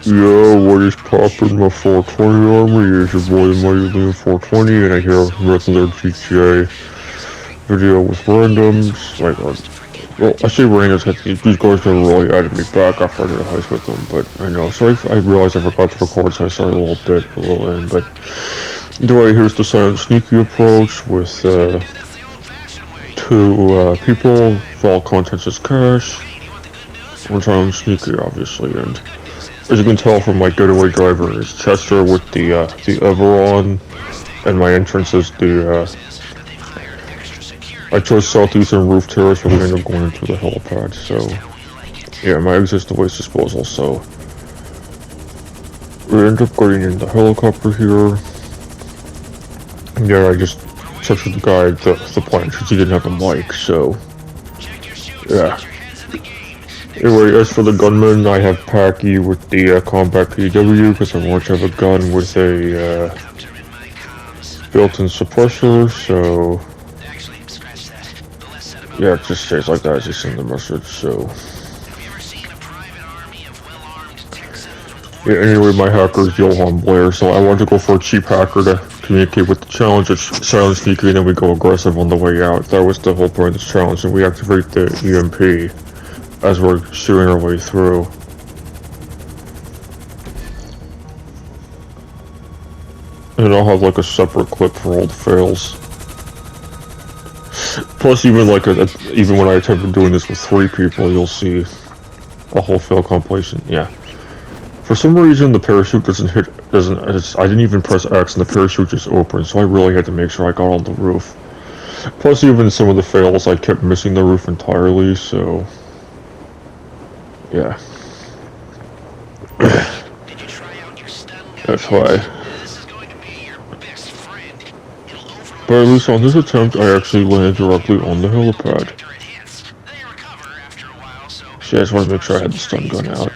Yo, what is poppin', my 420 army? It's your boy Mighty Liam 420, and I hear another GTA video with randoms. Like, well, I say randoms because these guys never really added me back after I did a heist with them, but I know. So I realized I forgot to record, so I started a little in, but anyway, here's the silent sneaky approach with, two, people, for all contents is cash. We're silent sneaky, obviously, and as you can tell from my getaway driver is Chester with the Everon, and my entrance is I chose southeastern roof terrace, but we ended up going into the helipad, so yeah, my exit's the waste disposal, so we end up getting in the helicopter here. Yeah, I just checked with the guy at the plant since he didn't have a mic, so yeah. Anyway, as for the gunman, I have Packie with the Combat PDW because I want to have a gun with a built-in suppressor, so yeah, it just stays like that as you send the message, so yeah, anyway, my hacker is Yohan Blair, so I wanted to go for a cheap hacker to communicate with the challenge. It's silent sneaky, and then we go aggressive on the way out. That was the whole point of this challenge, and we activate the EMP as we're shooting our way through. And I'll have like a separate clip for all the fails. Plus, even like even when I attempted doing this with 3 people, you'll see a whole fail compilation. Yeah. For some reason, the parachute I didn't even press X, and the parachute just opened. So I really had to make sure I got on the roof. Plus, even some of the fails, I kept missing the roof entirely. So. Yeah. That's why. But at least on this attempt, I actually landed directly on the helipad. So I just want to make sure I had the stun gun out.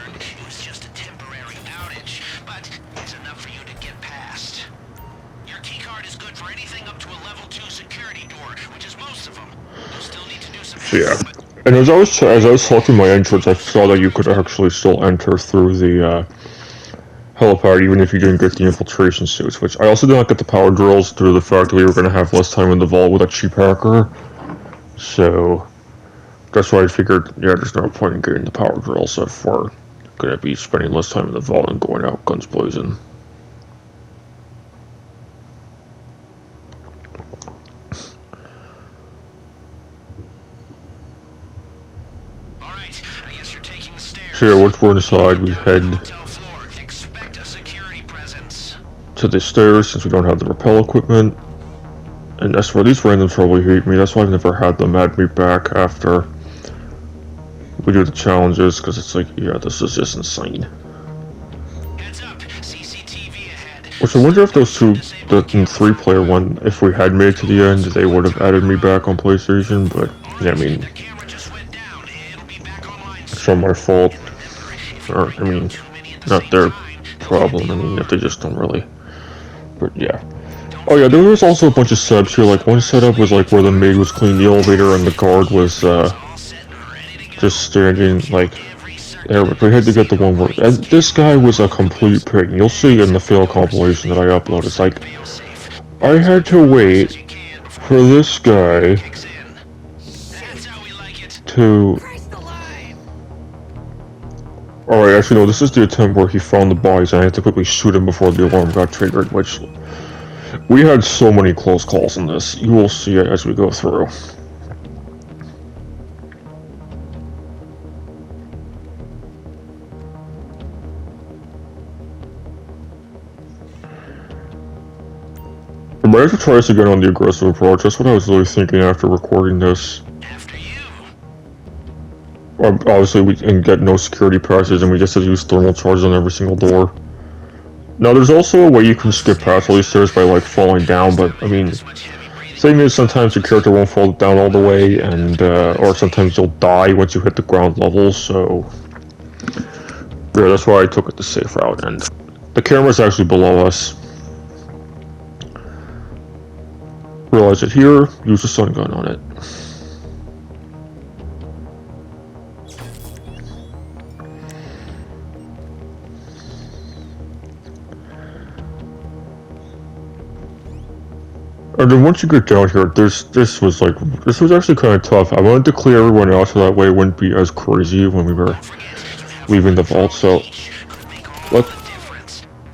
So yeah. And as I was talking my entrance, I saw that you could actually still enter through the helipad even if you didn't get the infiltration suits, which I also did not get the power drills due to the fact that we were going to have less time in the vault with a cheap hacker. So that's why I figured, yeah, there's no point in getting the power drills if we're going to be spending less time in the vault and going out guns blazing. So yeah, once we're inside, we head to the stairs since we don't have the rappel equipment. And that's where these randoms probably hate me. That's why I've never had them add me back after we do the challenges, because it's like, yeah, this is just insane. Which I wonder if those two, the 3-player one, if we had made it to the end, they would have added me back on PlayStation, but yeah, I mean, it's not my fault. Or, I mean, not their problem. I mean, if they just don't really. But yeah. Oh yeah, there was also a bunch of setups here. Like, one setup was like where the maid was cleaning the elevator and the guard was just standing like there. But we had to get the one where and this guy was a complete pig. You'll see in the fail compilation that I uploaded. It's like I had to wait for this guy to. Alright, actually no, this is the attempt where he found the bodies and I had to quickly shoot him before the alarm got triggered, which we had so many close calls in this. You will see it as we go through. I might have to try this again on the aggressive approach. That's what I was really thinking after recording this. Obviously, we can get no security passes, and we just have to use thermal charges on every single door. Now, there's also a way you can skip past all these stairs by, like, falling down, but, I mean, thing is, sometimes your character won't fall down all the way, and, or sometimes you'll die once you hit the ground level, so yeah, that's why I took it the safe route, and the camera's actually below us. Realize it here, use the stun gun on it. And then once you get down here, this was actually kind of tough. I wanted to clear everyone out so that way it wouldn't be as crazy when we were leaving the vault. So,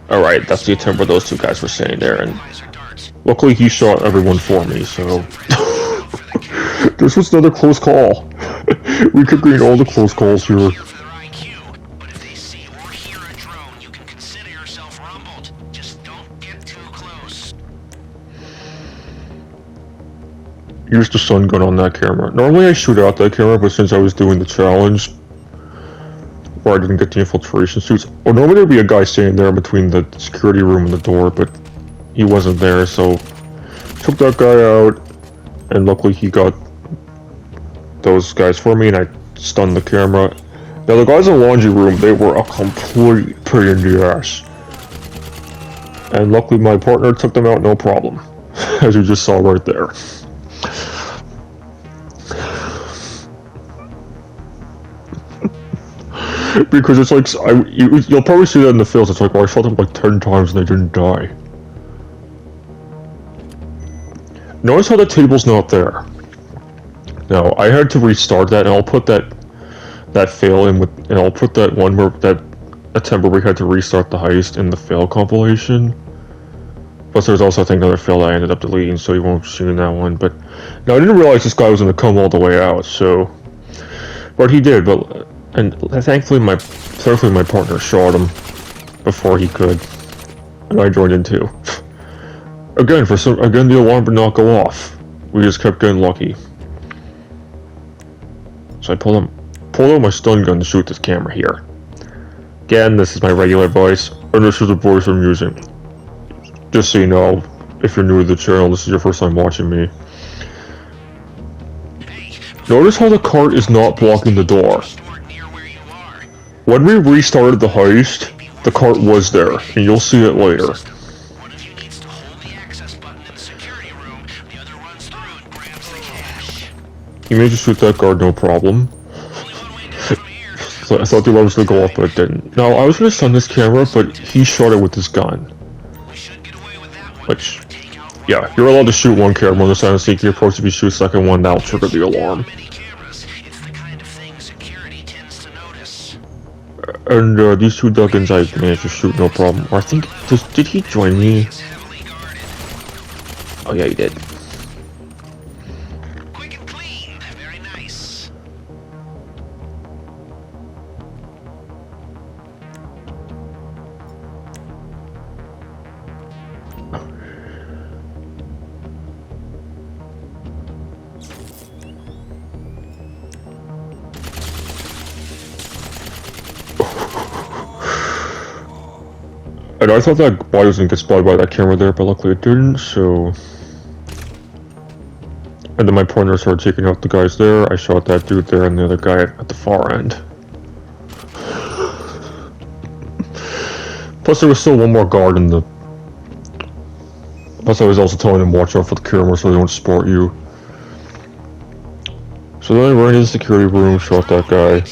all right, that's the attempt where those two guys were staying there, and luckily he shot everyone for me. So this was another close call. We could gain all the close calls here. Use the stun gun on that camera. Normally I shoot out that camera, but since I was doing the challenge where I didn't get the infiltration suits, or normally there'd be a guy standing there between the security room and the door, but he wasn't there, so took that guy out, and luckily he got those guys for me, and I stunned the camera. Now the guys in the laundry room, they were a complete pain in the ass, and luckily my partner took them out no problem, as you just saw right there. Because it's like, you'll probably see that in the fields, it's like, well, I shot them like 10 times and they didn't die. Notice how the table's not there. Now, I had to restart that, and I'll put that fail in with, and I'll put that one where, that attempt where we had to restart the heist in the fail compilation. Plus there's also, I think, another fail that I ended up deleting, so you won't see in that one, but... Now, I didn't realize this guy was gonna come all the way out, so... But he did, but... And thankfully my partner shot him before he could, and I joined in too. Again, the alarm did not go off. We just kept getting lucky. So I pulled out my stun gun to shoot this camera here. Again, this is my regular voice, and this is the voice I'm using. Just so you know, if you're new to the channel, this is your first time watching me. Notice how the cart is not blocking the door. When we restarted the heist, the cart was there, and you'll see it later. You managed to shoot that guard no problem. So I thought the alarm was going to go off, but it didn't. Now, I was going to stun this camera, but he shot it with his gun. Which, yeah, you're allowed to shoot one camera on the side of the sneaky approach. If you shoot a second one, that'll trigger the alarm. And these two Duggans I managed to shoot no problem. Or I think, did he join me? Oh yeah, he did. Quick and clean, very nice. And I thought that body was gonna get spotted by that camera there, but luckily it didn't, so... And then my partner started taking out the guys there. I shot that dude there and the other guy at the far end. Plus there was still one more guard in the... Plus I was also telling him watch out for the camera so they don't spot you. So then I ran into the security room, shot that guy.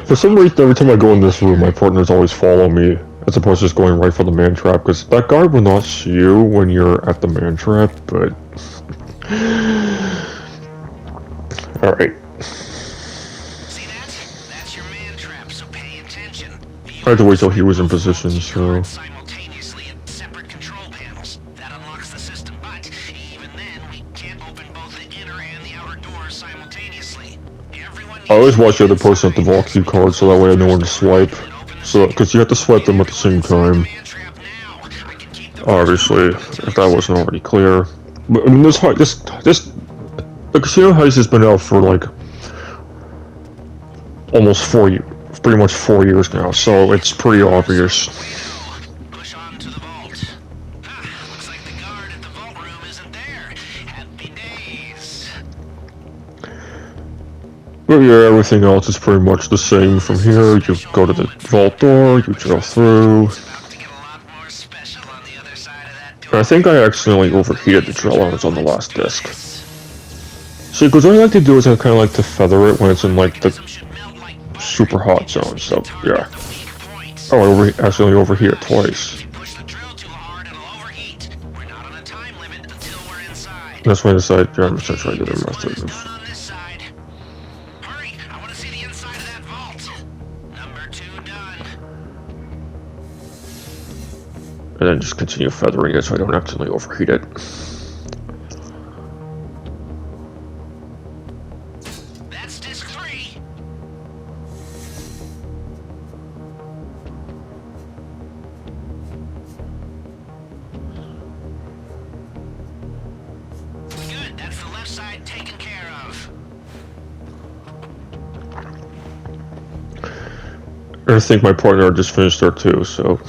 For some reason, every time I go in this room, my partners always follow me, as opposed to just going right for the man trap, because that guard will not see you when you're at the man trap, but... Alright. That's your man trap, so pay attention. I had to wait till he was in position, so... I always watch the other person at the vault key card so that way I know when to swipe. So, because you have to swipe them at the same time. Obviously, if that wasn't already clear. But I mean, the casino heist has been out for like almost 4 years, pretty much 4 years now. So it's pretty obvious. But yeah, everything else is pretty much the same from here. You go to the vault door, you drill through. And I think I accidentally overheated the drill when it's on the last disc. See, because what I like to do is I kind of like to feather it when it's in like the super hot zone, so yeah. Oh, I accidentally overheat it twice. That's why I decided, yeah, I'm just gonna try to do the method of... Hurry, I want to see the inside of that vault. Number 2 done. And then just continue feathering it so I don't accidentally overheat it. That's disc 3. Good, that's the left side taken care of. I think my partner just finished there too, so...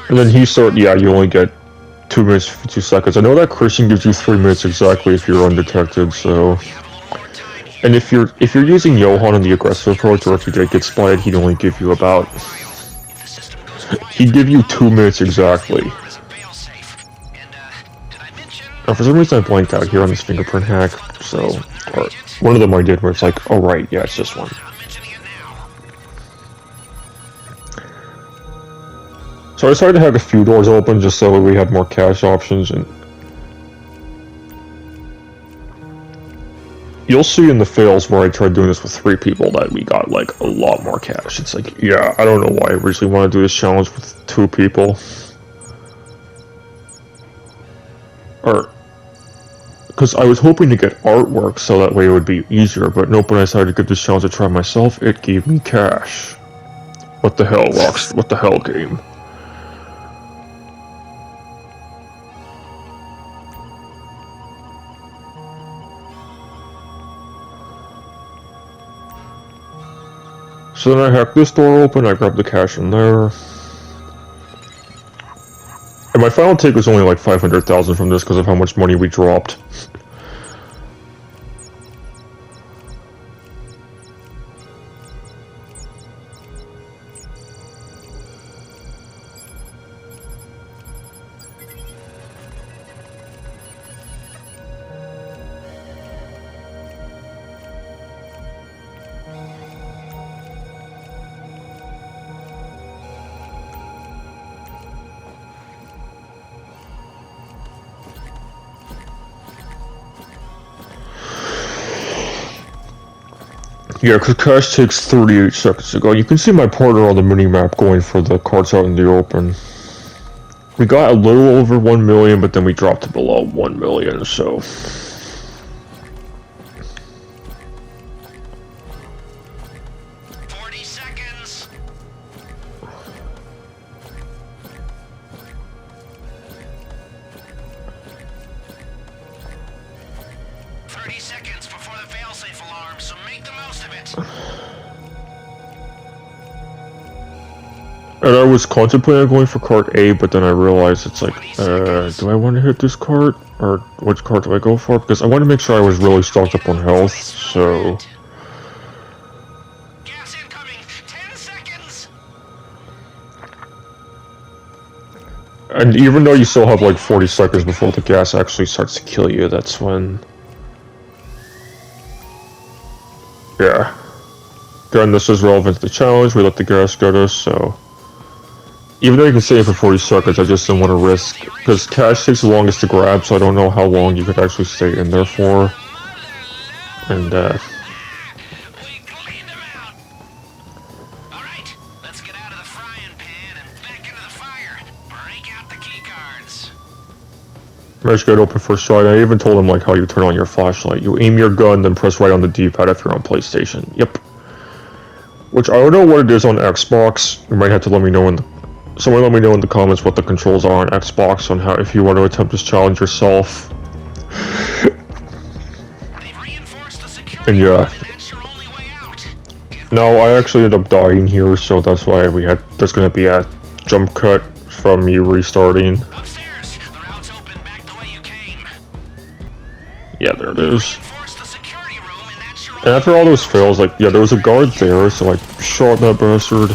And then he started, yeah, you only get 2 minutes 52 seconds. I know that Christian gives you 3 minutes exactly if you're undetected, so... And if you're using Yohan in the aggressive approach, or if you did get spotted, he'd only give you about... He'd give you 2 minutes exactly. Now for some reason I blanked out here on this fingerprint hack, so... Or one of them I did where it's like, oh right, yeah, it's this one. So I decided to have a few doors open just so we had more cash options, and you'll see in the fails where I tried doing this with 3 people that we got like a lot more cash. It's like, yeah, I don't know why I originally wanted to do this challenge with 2 people. Or, because I was hoping to get artwork so that way it would be easier, but nope, when I decided to give this challenge a try myself, it gave me cash. What the hell, Rocks? What the hell, game? So then I hacked this door open, I grabbed the cash in there. And my final take was only like 500,000 from this because of how much money we dropped. Yeah, because cash takes 38 seconds to go. You can see my partner on the mini-map going for the cards out in the open. We got a little over 1 million, but then we dropped to below 1 million, so... 40 seconds. 30 seconds before the failsafe alarm, so make the most of it. And I was contemplating going for card A, but then I realized it's like, do I want to hit this card? Or which card do I go for? Because I want to make sure I was really stocked up on health, so... Gas incoming, 10 seconds. And even though you still have like 40 seconds before the gas actually starts to kill you, that's when... Yeah. Again, this is relevant to the challenge, we let the gas get us, so... Even though you can stay in for 40 seconds, I just didn't want to risk, because cash takes the longest to grab, so I don't know how long you could actually stay in there for. And, We cleaned them out. Alright, let's get out of the frying pan and back into the fire. Break out the key cards. Managed to get open first try. I even told him like how you turn on your flashlight. You aim your gun, then press right on the D-pad if you're on PlayStation. Yep. Which I don't know what it is on Xbox. You might have to let me know in the... Someone let me know in the comments what the controls are on Xbox on how if you want to attempt this challenge yourself. And yeah. No, I actually ended up dying here, so that's why we had... There's gonna be a jump cut from me restarting. Upstairs, the route's open back the way you came. Yeah, there it is. Reinforce the security room and that's your And after all those fails, like, yeah, there was a guard there, so I shot that bastard.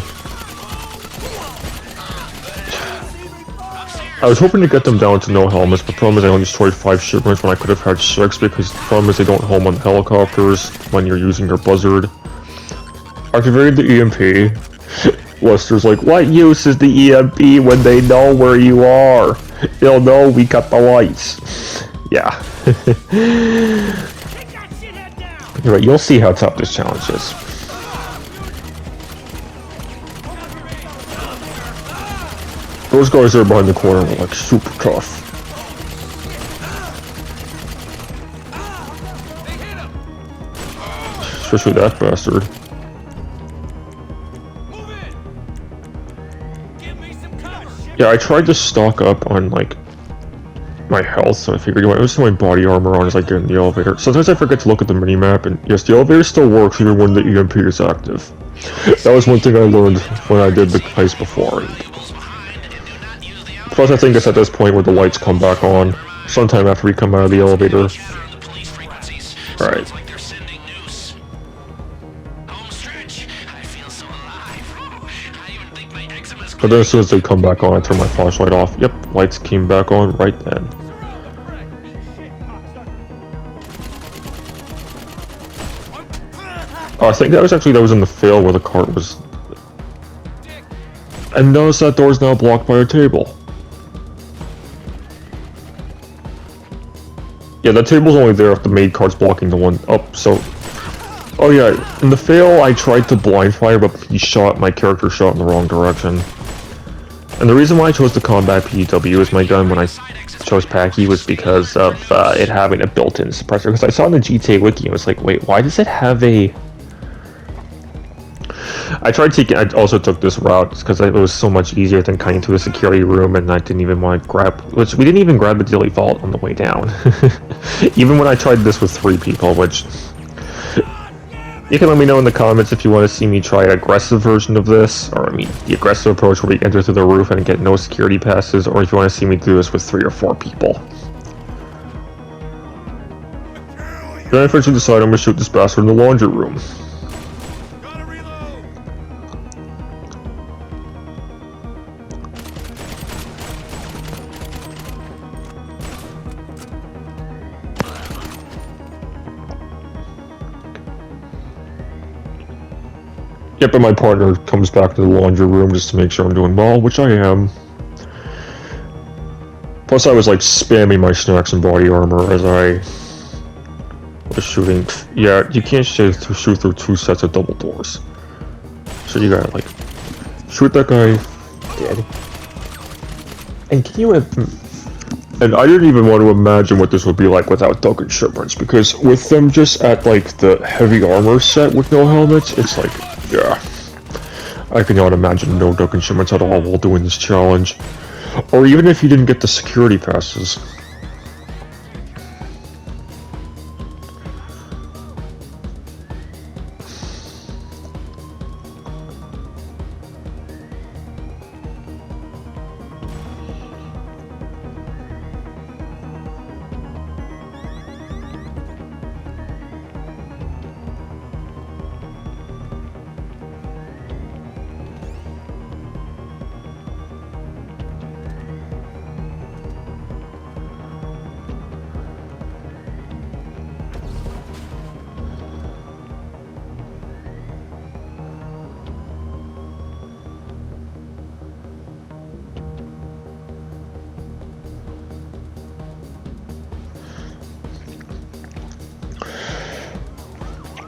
I was hoping to get them down to no helmets, but the problem is I only destroyed 5 shipments when I could have had 6, because the problem is they don't home on helicopters when you're using your buzzard. Activated the EMP. Lester's like, what use is the EMP when they know where you are? They'll know we got the lights. Yeah. You're right, you'll see how tough this challenge is. Those guys there behind the corner were like super tough. Especially that bastard. Yeah, I tried to stock up on like my health, so I figured I was my body armor on as I get in the elevator. Sometimes I forget to look at the minimap, and yes, the elevator still works even when the EMP is active. That was one thing I learned when I did the heist before. Plus, I think it's at this point where the lights come back on, sometime after we come out of the elevator. Alright. But then as soon as they come back on, I turn my flashlight off. Yep, lights came back on right then. Oh, I think that was in the fail where the cart was. And notice that door's now blocked by a table. Yeah, that table's only there if the main cart's blocking the one up, so... Oh yeah, in the fail I tried to blind fire, but my character shot in the wrong direction. And the reason why I chose the Combat PDW as my gun when I chose Packie was because of it having a built-in suppressor. Because I saw in the GTA wiki, I was like, wait, why does it have a... I also took this route because it was so much easier than cutting to a security room, and I didn't even want to we didn't even grab the daily vault on the way down. Even when I tried this with 3 people, which... You can let me know in the comments if you want to see me try an aggressive version of this, or I mean, the aggressive approach where you enter through the roof and get no security passes, or if you want to see me do this with 3 or 4 people. Then I eventually decide I'm going to shoot this bastard in the laundry room. Yep, and my partner comes back to the laundry room just to make sure I'm doing well, which I am. Plus I was like spamming my snacks and body armor as I was shooting. Yeah, you can't shoot through 2 sets of double doors. So you gotta like, shoot that guy dead. And can you and I didn't even want to imagine what this would be like without Duggan Shipments, because with them just at like the heavy armor set with no helmets, it's like, yeah, I cannot imagine no Duggan Shipments at all while doing this challenge. Or even if you didn't get the security passes.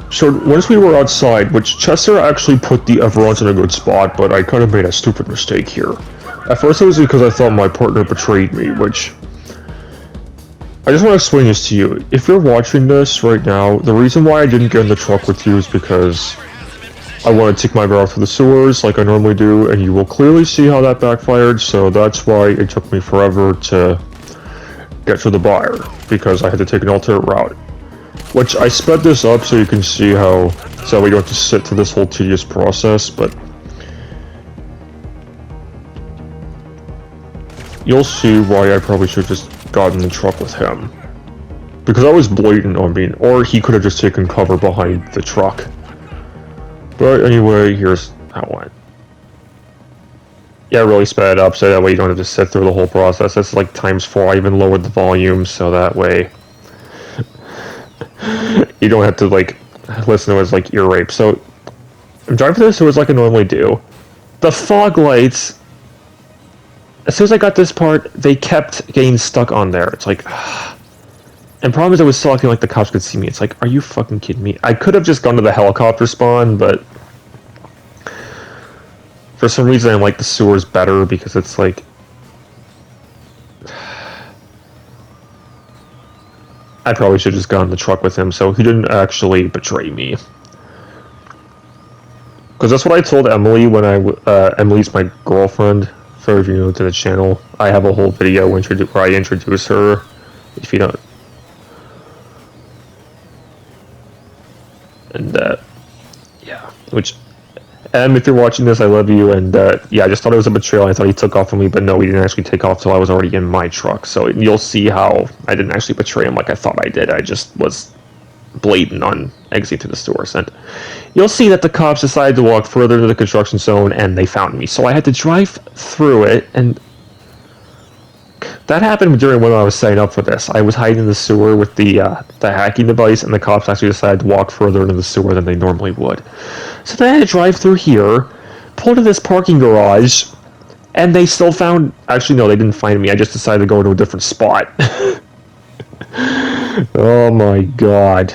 So once we were outside, which Chester actually put the Everons in a good spot, but I kind of made a stupid mistake here. At first it was because I thought my partner betrayed me, which... I just want to explain this to you. If you're watching this right now, the reason why I didn't get in the truck with you is because I want to take my route through the sewers like I normally do, and you will clearly see how that backfired, so that's why it took me forever to get to the buyer, because I had to take an alternate route. Which I sped this up so you can see how, so we don't have to sit through this whole tedious process, but you'll see why I probably should have just gotten in the truck with him. Because I was blatant on being, or he could have just taken cover behind the truck. But anyway, here's how it went. Yeah, really sped it up so that way you don't have to sit through the whole process. That's like ×4. I even lowered the volume so that way you don't have to like listen to it as like ear rape. So I'm driving through the sewers like I normally do. The fog lights, as soon as I got this part, they kept getting stuck on there. It's like, and problem is I was still acting like the cops could see me. It's like, are you fucking kidding me? I could have just gone to the helicopter spawn, but for some reason I like the sewers better because it's like, I probably should have just gone in the truck with him so he didn't actually betray me. Because that's what I told Emily when Emily's my girlfriend. For if you're new to the channel, I have a whole video where I introduce her. If you don't, and yeah, which, if you're watching this, I love you, and yeah, I just thought it was a betrayal. I thought he took off on me, but no, he didn't actually take off till I was already in my truck. So you'll see how I didn't actually betray him like I thought I did. I just was blatant on exiting to the stores, and you'll see that the cops decided to walk further to the construction zone and they found me, so I had to drive through it, and that happened during when I was setting up for this. I was hiding in the sewer with the hacking device, and the cops actually decided to walk further into the sewer than they normally would. So then I had to drive through here, pull to this parking garage, and they still found, actually no, they didn't find me, I just decided to go to a different spot. Oh my god.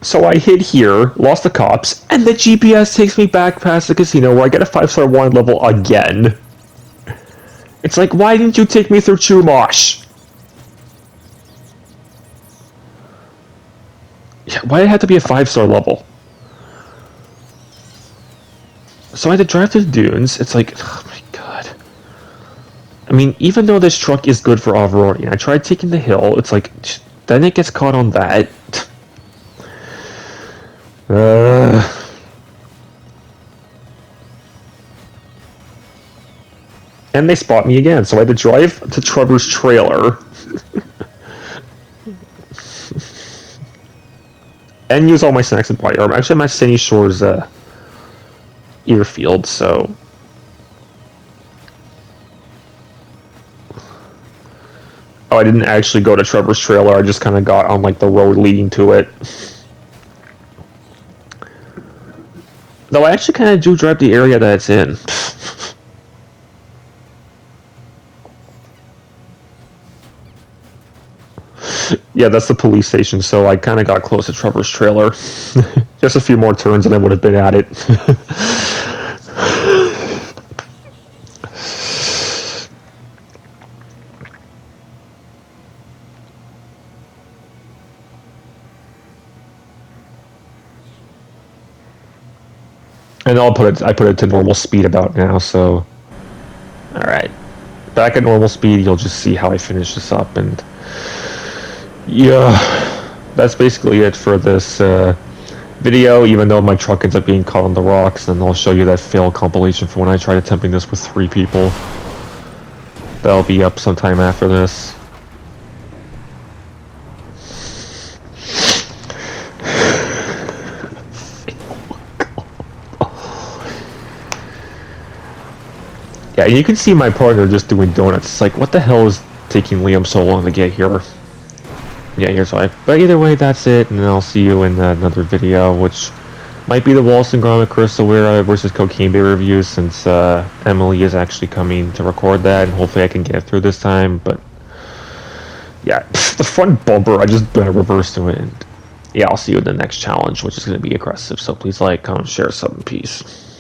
So I hid here, lost the cops, and the GPS takes me back past the casino where I get a 5-star wanted level again. It's like, why didn't you take me through Chumash? Yeah, why did it have to be a 5-star level? So I had to drive to the dunes. It's like, oh my god. I mean, even though this truck is good for off-roading, I tried taking the hill. It's like, then it gets caught on that. And they spot me again, so I had to drive to Trevor's trailer. And use all my snacks and body armor. Actually, I'm at Sandy Shores airfield, so... Oh, I didn't actually go to Trevor's trailer, I just kind of got on like the road leading to it. Though I actually kind of do drive the area that it's in. Yeah, that's the police station, so I kind of got close to Trevor's trailer. Just a few more turns and I would have been at it. And I put it to normal speed about now, so... Alright. Back at normal speed, you'll just see how I finish this up, and... Yeah, that's basically it for this video, even though my truck ends up being caught on the rocks, and I'll show you that fail compilation for when I tried attempting this with 3 people. That'll be up sometime after this. Yeah, you can see my partner just doing donuts. It's like, what the hell is taking Liam so long to get here? Yeah, here's why. But either way, that's it, and I'll see you in another video, which might be the Walston Gromit Crystal Weir versus Cocaine Bay review, since Emily is actually coming to record that, and hopefully I can get through this time. But yeah, the front bumper, I just reversed to it. And yeah, I'll see you in the next challenge, which is going to be aggressive. So please like, comment, share, sub, and peace.